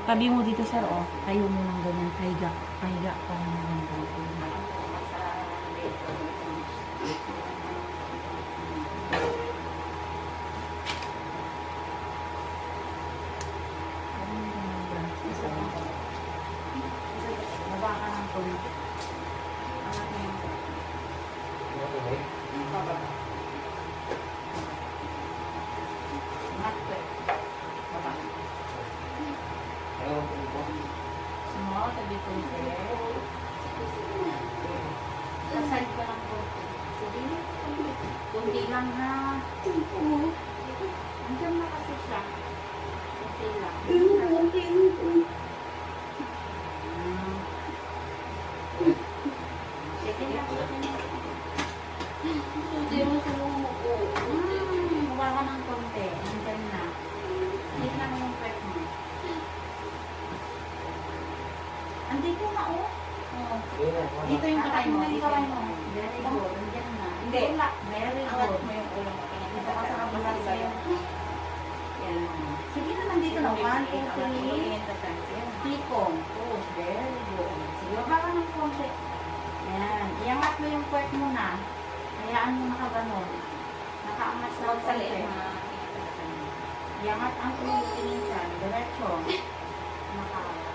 Tabi mo dito, sir, oh. Tayo mo ng ganyan. Pahiga. Pahiga pa ng ganyan. Baba ka ng tuloy. Semua tadi tuh selesai barang jadi kunti lang ha andyan na kasi siya kunti lang sige lang hindi mo sumuko mukha ka ng konti andyan na hindi lang yung pet mo andito na oh. Dito yung kamay mo. Dito yung kamay mo. Very good. Nandiyan na. Hindi. Very good. Angat mo yung ulo mo. Dito ka sa kabilang sa'yo. Yan. Sige na, nandito na. 1, 2, 3. Tikong. Push. Very good. Sige, baba ka ng konti. Yan. Iangat mo yung puwet mo na. Hayaan mo nakaganon. Nakaangat sa konti. Iangat ang ulo. Tingin siya. Diretso. Nakaangat.